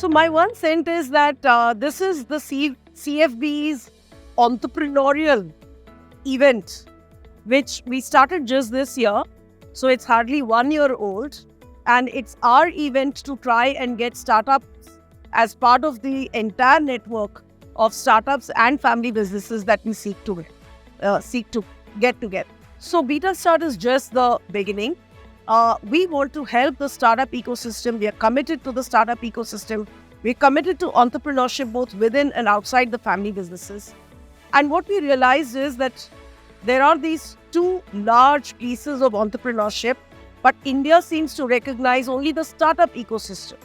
So my one cent is that this is the CFBE's entrepreneurial event, which we started just this year. So it's hardly 1 year old. And it's our event to try and get startups as part of the entire network of startups and family businesses that we seek to get together. So Beta Start is just the beginning. We want to help the startup ecosystem. We are committed to the startup ecosystem. We're committed to entrepreneurship both within and outside the family businesses. And what we realized is that there are these two large pieces of entrepreneurship, but India seems to recognize only the startup ecosystem.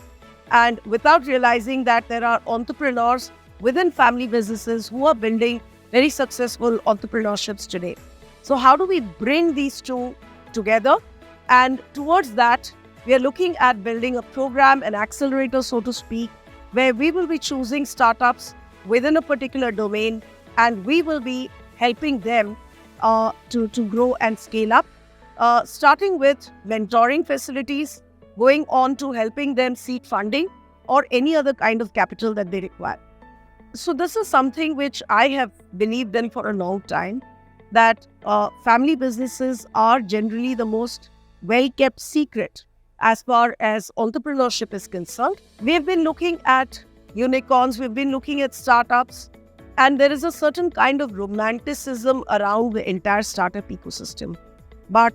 And without realizing that there are entrepreneurs within family businesses who are building very successful entrepreneurships today. So how do we bring these two together? And towards that, we are looking at building a program, an accelerator, so to speak, where we will be choosing startups within a particular domain, and we will be helping them to grow and scale up, starting with mentoring facilities, going on to helping them seek funding or any other kind of capital that they require. So this is something which I have believed in for a long time, that family businesses are generally the most well-kept secret as far as entrepreneurship is concerned. We've been looking at unicorns, we've been looking at startups, and there is a certain kind of romanticism around the entire startup ecosystem. But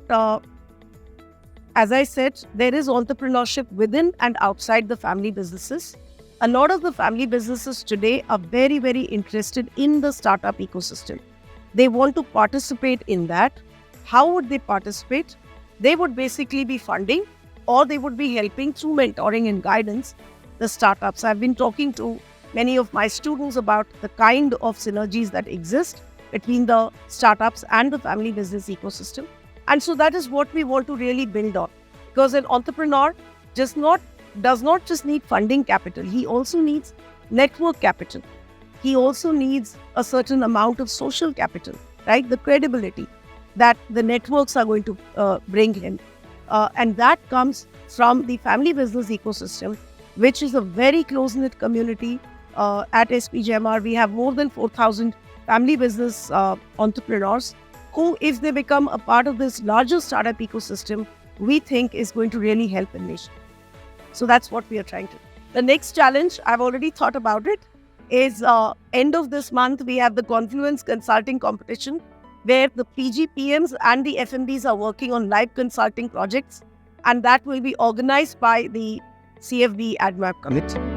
as I said, there is entrepreneurship within and outside the family businesses. A lot of the family businesses today are very, very interested in the startup ecosystem. They want to participate in that. How would they participate? They would basically be funding, or they would be helping through mentoring and guidance the startups. I've been talking to many of my students about the kind of synergies that exist between the startups and the family business ecosystem. And so that is what we want to really build on. Because an entrepreneur does not just need funding capital, he also needs network capital. He also needs a certain amount of social capital, right? The credibility that the networks are going to bring in. And that comes from the family business ecosystem, which is a very close-knit community. At SPJIMR, we have more than 4,000 family business entrepreneurs who, if they become a part of this larger startup ecosystem, we think is going to really help the nation. So that's what we are trying to do. The next challenge, I've already thought about it, is end of this month, we have the Confluence Consulting Competition, where the PG PMs and the FMBs are working on live consulting projects, and that will be organized by the CFBE AdMap Committee.